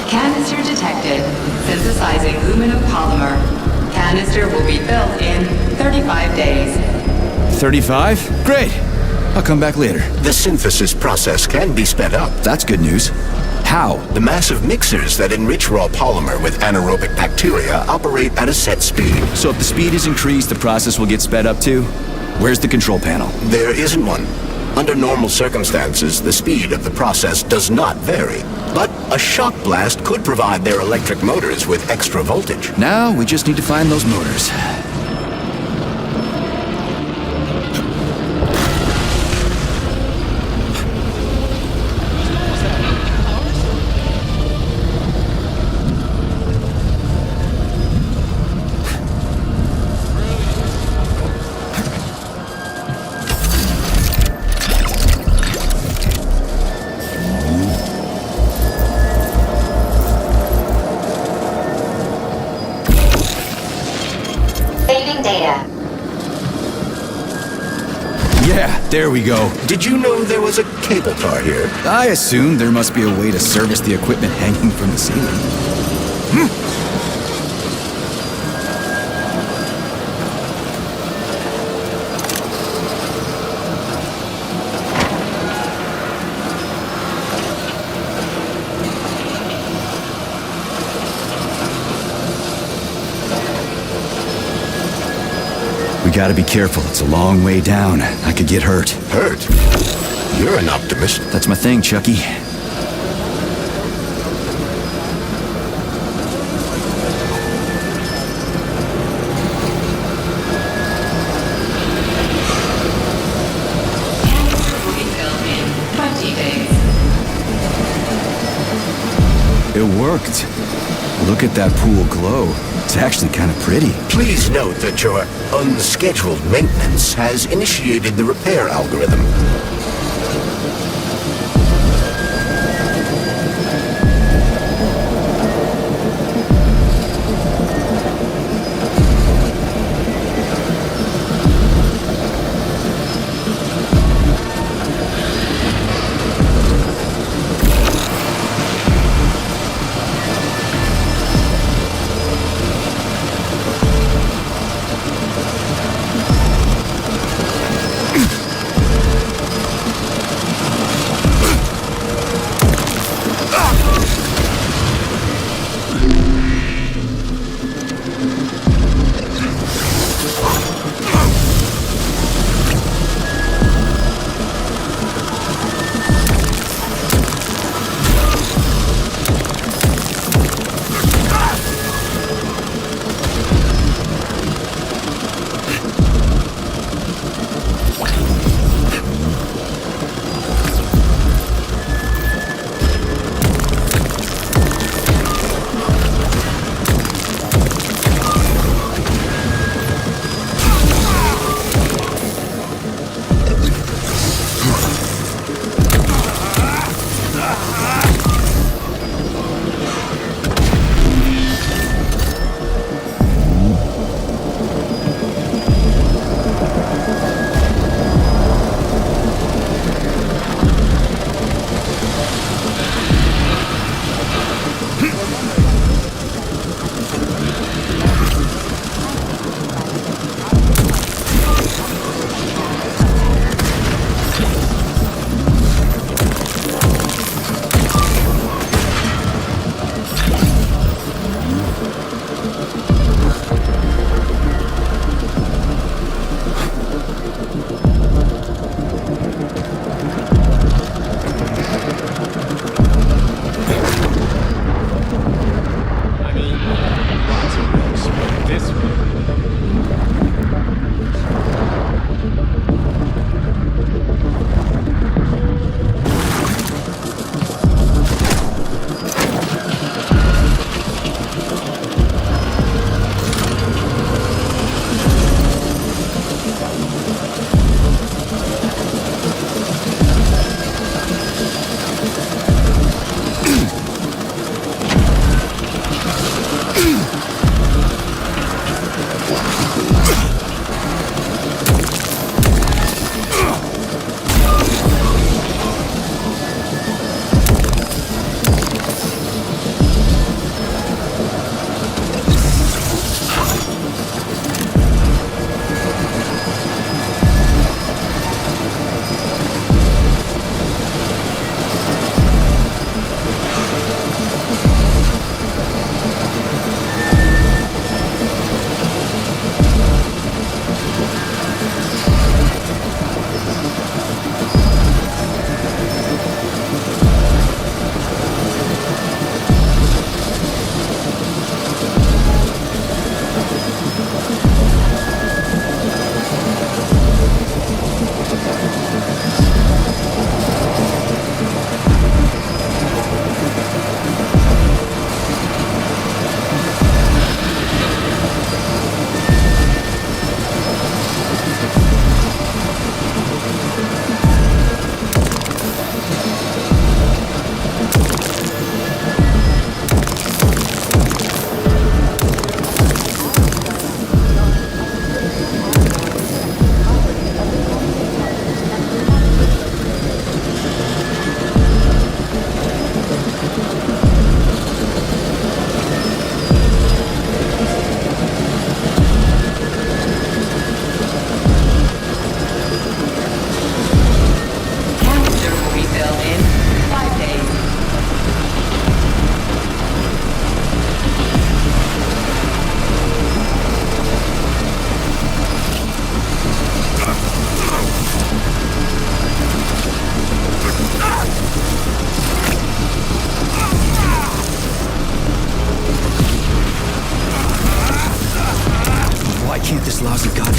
Canister detected. Synthesizing aluminum polymer. Canister will be built in 35 days. 35? Great! I'll come back later. The synthesis process can be sped up. That's good news. How? The massive mixers that enrich raw polymer with anaerobic bacteria operate at a set speed. So if the speed is increased, the process will get sped up too? Where's the control panel? There isn't one. Under normal circumstances, the speed of the process does not vary. But a shock blast could provide their electric motors with extra voltage. Now we just need to find those motors. Data. Yeah, there we go. Did you know there was a cable car here? I assumed there must be a way to service the equipment hanging from the ceiling. We gotta be careful. It's a long way down. I could get hurt. Hurt? You're an optimist. That's my thing, Chucky. Will be built in 20 days. It worked. Look at that pool glow. It's actually kind of pretty. Please note that your unscheduled maintenance has initiated the repair algorithm.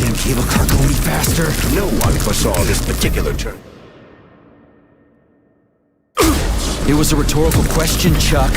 Goddamn cable car going faster. No one foresaw this particular turn. It was a rhetorical question, Chuck.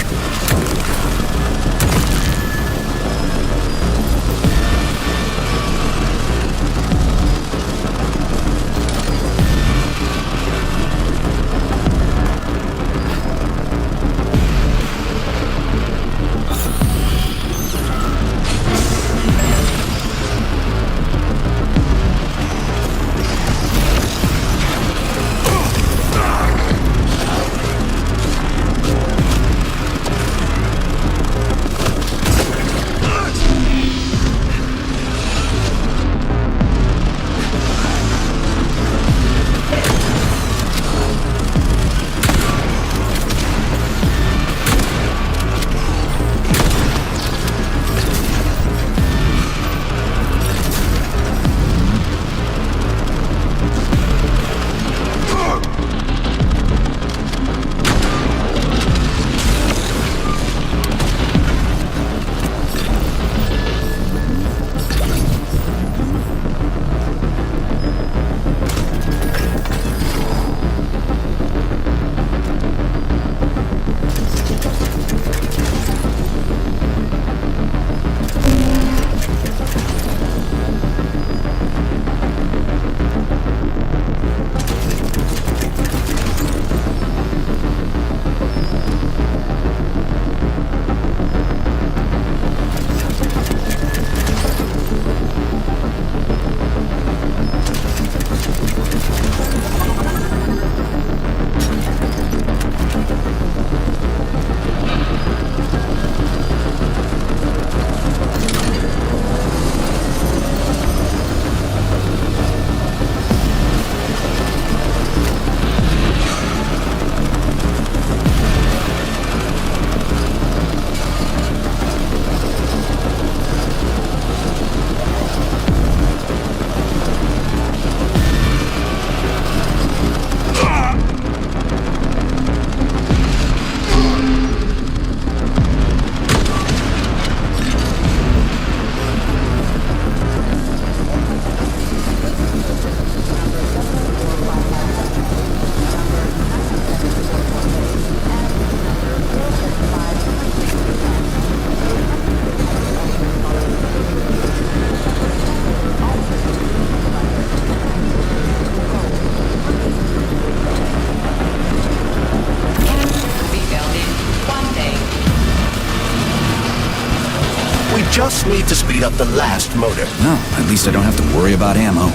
Just need to speed up the last motor. No, at least I don't have to worry about ammo.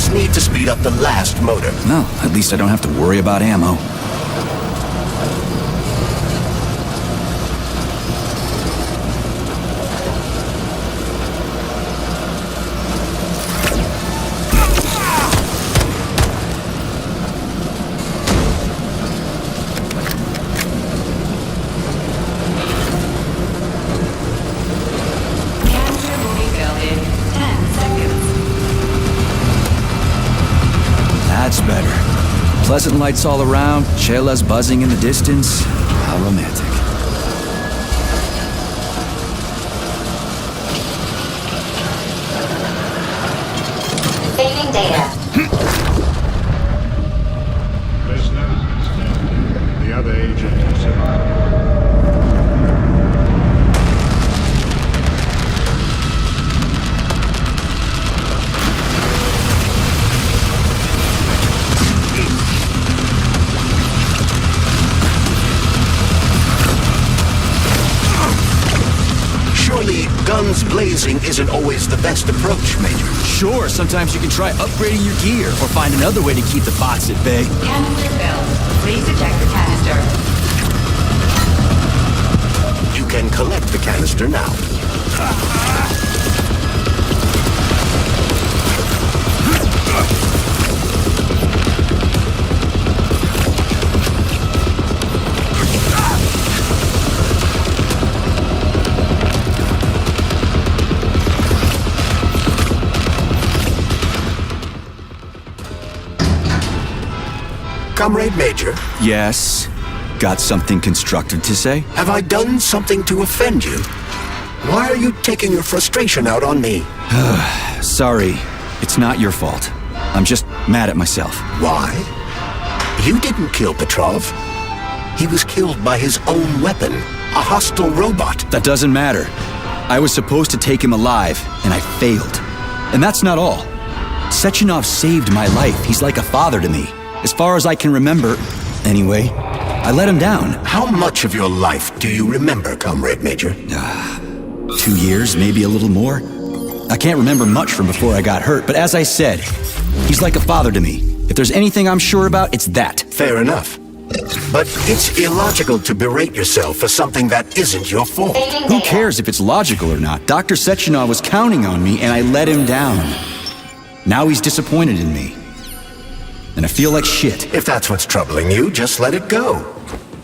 just need to speed up the last motor. No, at least I don't have to worry about ammo. Canister will be filled in 10 seconds. That's better. Pleasant lights all around, chelas buzzing in the distance. How romantic. Saving data. Listeners, the other agent is in. Surely, guns blazing isn't always the best approach, Major. Sure, sometimes you can try upgrading your gear or find another way to keep the bots at bay. Canister filled. Please eject the canister. You can collect the canister now. Comrade Major, Yes? Got something constructive to say? have I done something to offend you? Why are you taking your frustration out on me? Sorry, it's not your fault. I'm just mad at myself. Why? You didn't kill Petrov. He was killed by his own weapon, a hostile robot. That doesn't matter. I was supposed to take him alive, and I failed. And that's not all. Sechenov saved my life. He's like a father to me. As far as I can remember, anyway, I let him down. How much of your life do you remember, Comrade Major? 2 years, maybe a little more. I can't remember much from before I got hurt, but as I said, he's like a father to me. If there's anything I'm sure about, it's that. Fair enough. But it's illogical to berate yourself for something that isn't your fault. Saving Who data. cares if it's logical or not? Dr. Sechenov was counting on me, and I let him down. Now he's disappointed in me. And I feel like shit. If that's what's troubling you, just let it go.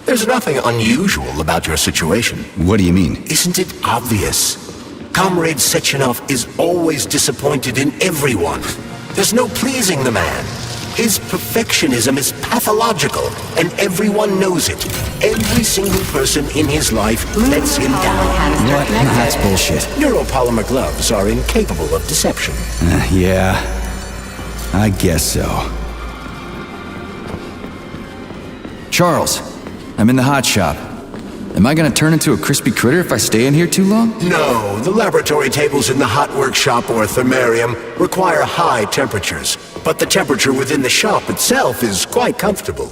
There's nothing unusual about your situation. What do you mean? Isn't it obvious? Comrade Sechenov is always disappointed in everyone. There's no pleasing the man. His perfectionism is pathological, and everyone knows it. Every single person in his life lets him down. Canister What? connected. That's bullshit. Neuropolymer gloves are incapable of deception. Yeah, I guess so. Charles, I'm in the hot shop. Am I gonna turn into a crispy critter if I stay in here too long? No, the laboratory tables in the hot workshop or thermarium require high temperatures, but the temperature within the shop itself is quite comfortable.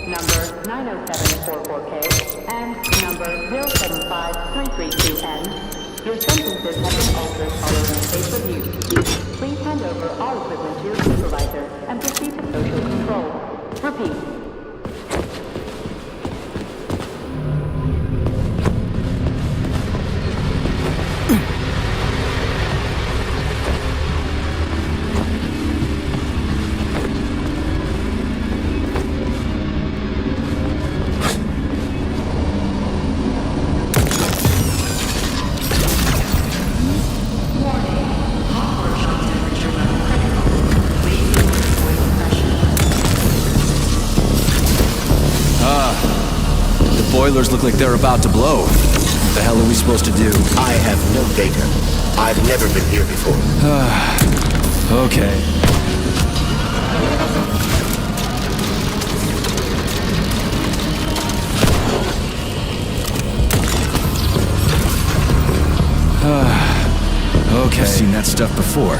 number 90744K, and number 075332N. Your sentences have been altered following a case review. Please hand over all equipment to your supervisor and proceed to social control. Repeat. Boilers look like they're about to blow. What the hell are we supposed to do? I have no data. I've never been here before. Okay. Okay. I've seen that stuff before.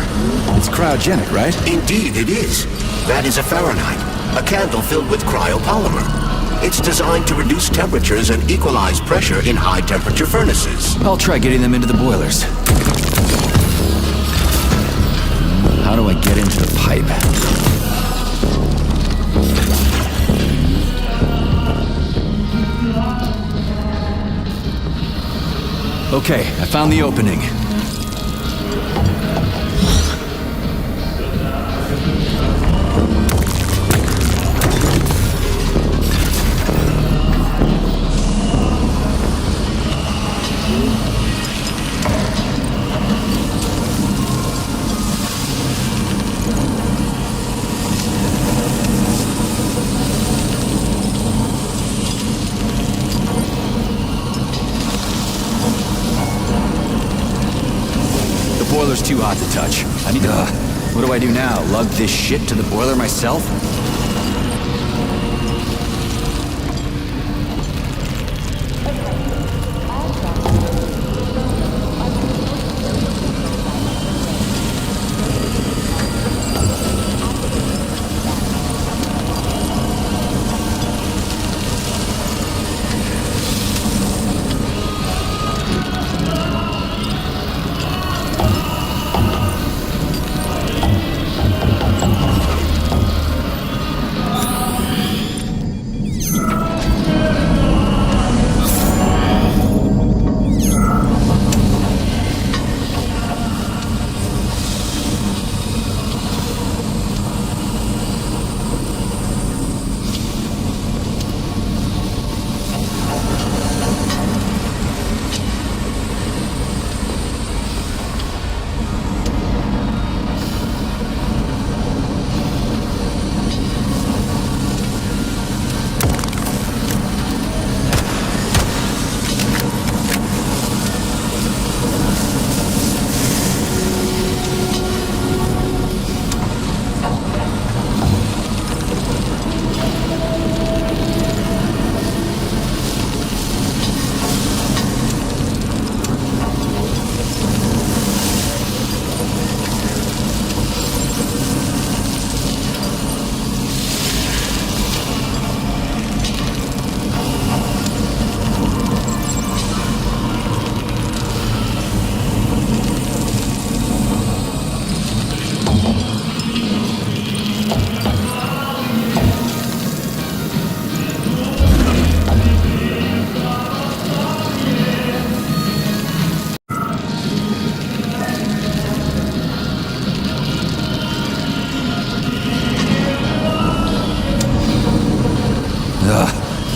It's cryogenic, right? Indeed it is. That is a Fahrenheit, a candle filled with cryopolymer. It's designed to reduce temperatures and equalize pressure in high-temperature furnaces. I'll try getting them into the boilers. How do I get into the pipe? Okay, I found the opening. Boiler's too hot to touch. I need to... what do I do now? Lug this shit to the boiler myself?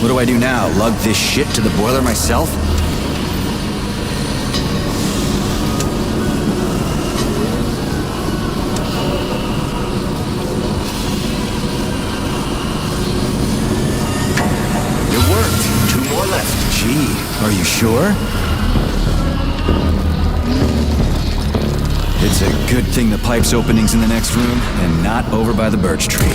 What do I do now? Lug this shit to the boiler myself? It worked. 2 more left. Gee, are you sure? It's a good thing the pipe's opening's in the next room and not over by the birch tree.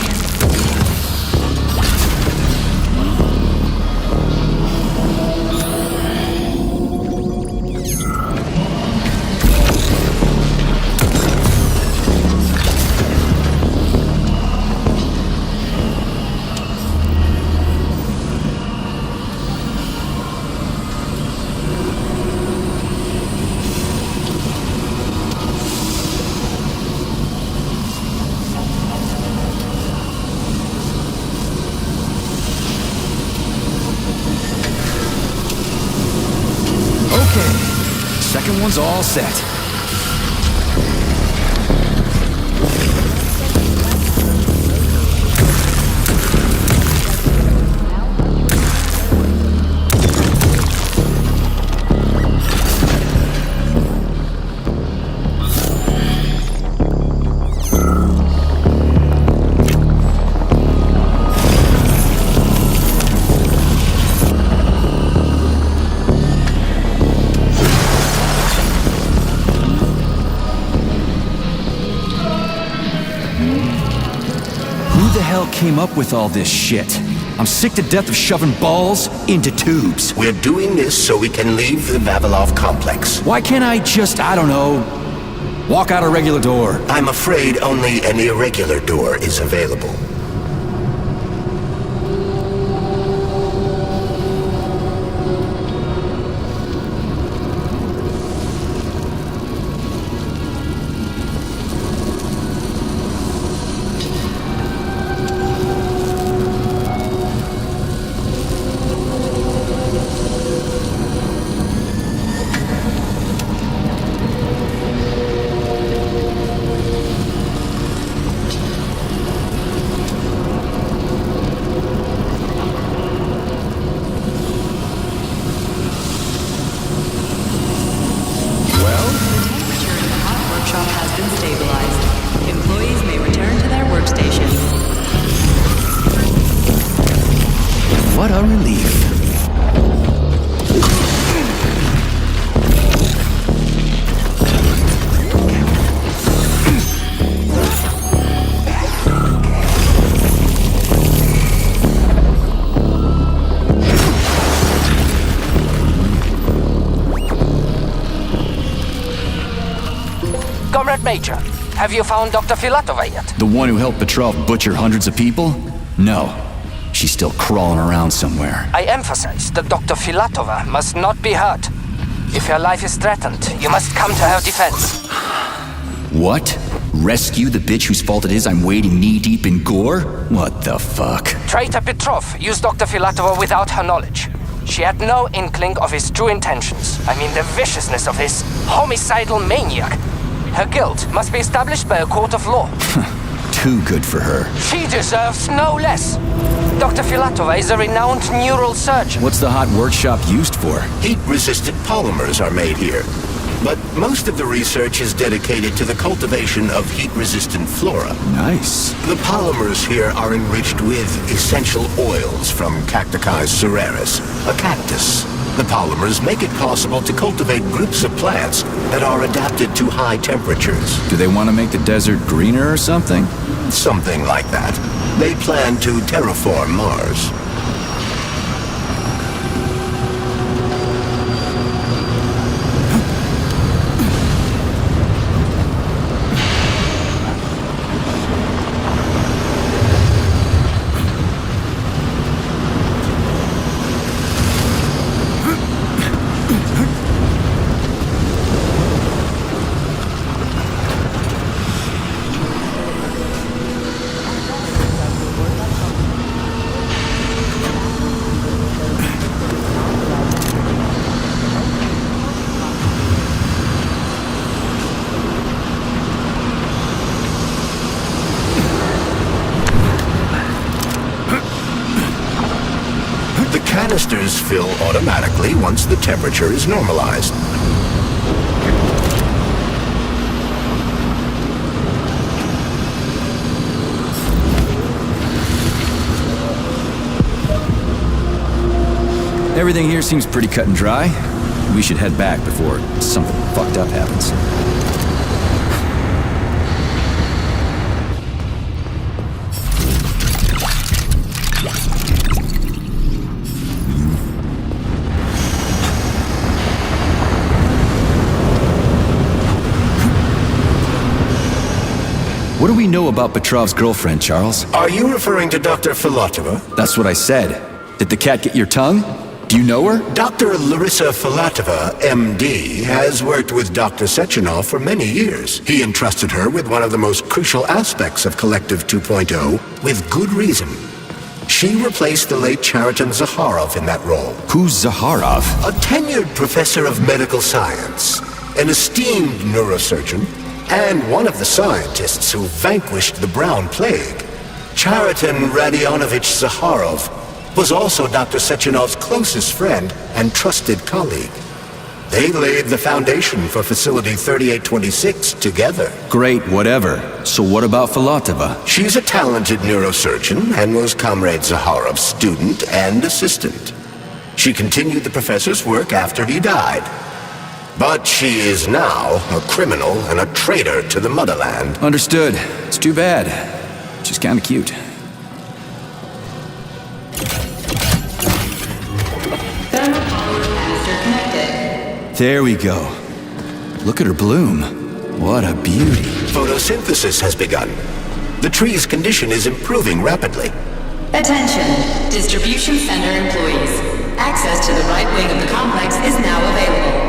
Okay, second one's all set. Came up with all this shit. I'm sick to death of shoving balls into tubes. We're doing this so we can leave the Vavilov complex. Why can't I just, I don't know, walk out a regular door? I'm afraid only an irregular door is available. What a relief. Comrade Major, have you found Dr. Filatova yet? The one who helped Petrov butcher hundreds of people? No. She's still crawling around somewhere. I emphasize that Dr. Filatova must not be hurt. If her life is threatened, you must come to her defense. What? Rescue the bitch whose fault it is I'm wading knee-deep in gore? What the fuck? Traitor Petrov used Dr. Filatova without her knowledge. She had no inkling of his true intentions. I mean the viciousness of his homicidal maniac. Her guilt must be established by a court of law. Too good for her. She deserves no less. Dr. Filatova is a renowned neural surgeon. What's the hot workshop used for? Heat-resistant polymers are made here. But most of the research is dedicated to the cultivation of heat-resistant flora. Nice. The polymers here are enriched with essential oils from Cacticus cereris, a cactus. The polymers make it possible to cultivate groups of plants that are adapted to high temperatures. Do they want to make the desert greener or something? Something like that. They plan to terraform Mars. Canisters fill automatically once the temperature is normalized. Everything here seems pretty cut and dry. We should head back before something fucked up happens. What do we know about Petrov's girlfriend, Charles? Are you referring to Dr. Filatova? That's what I said. Did the cat get your tongue? Do you know her? Dr. Larissa Filatova, MD, has worked with Dr. Sechenov for many years. He entrusted her with one of the most crucial aspects of Collective 2.0, with good reason. She replaced the late Chariton Zakharov in that role. Who's Zakharov? A tenured professor of medical science, an esteemed neurosurgeon, and one of the scientists who vanquished the Brown Plague. Chariton Radionovich Zakharov was also Dr. Sechenov's closest friend and trusted colleague. They laid the foundation for Facility 3826 together. Great, whatever. So what about Filatova? She's a talented neurosurgeon and was Comrade Zakharov's student and assistant. She continued the professor's work after he died. But she is now a criminal and a traitor to the motherland. Understood. It's too bad. She's kinda cute. Thermal power canister connected. There we go. Look at her bloom. What a beauty. Photosynthesis has begun. The tree's condition is improving rapidly. Attention, distribution center employees. Access to the right wing of the complex is now available.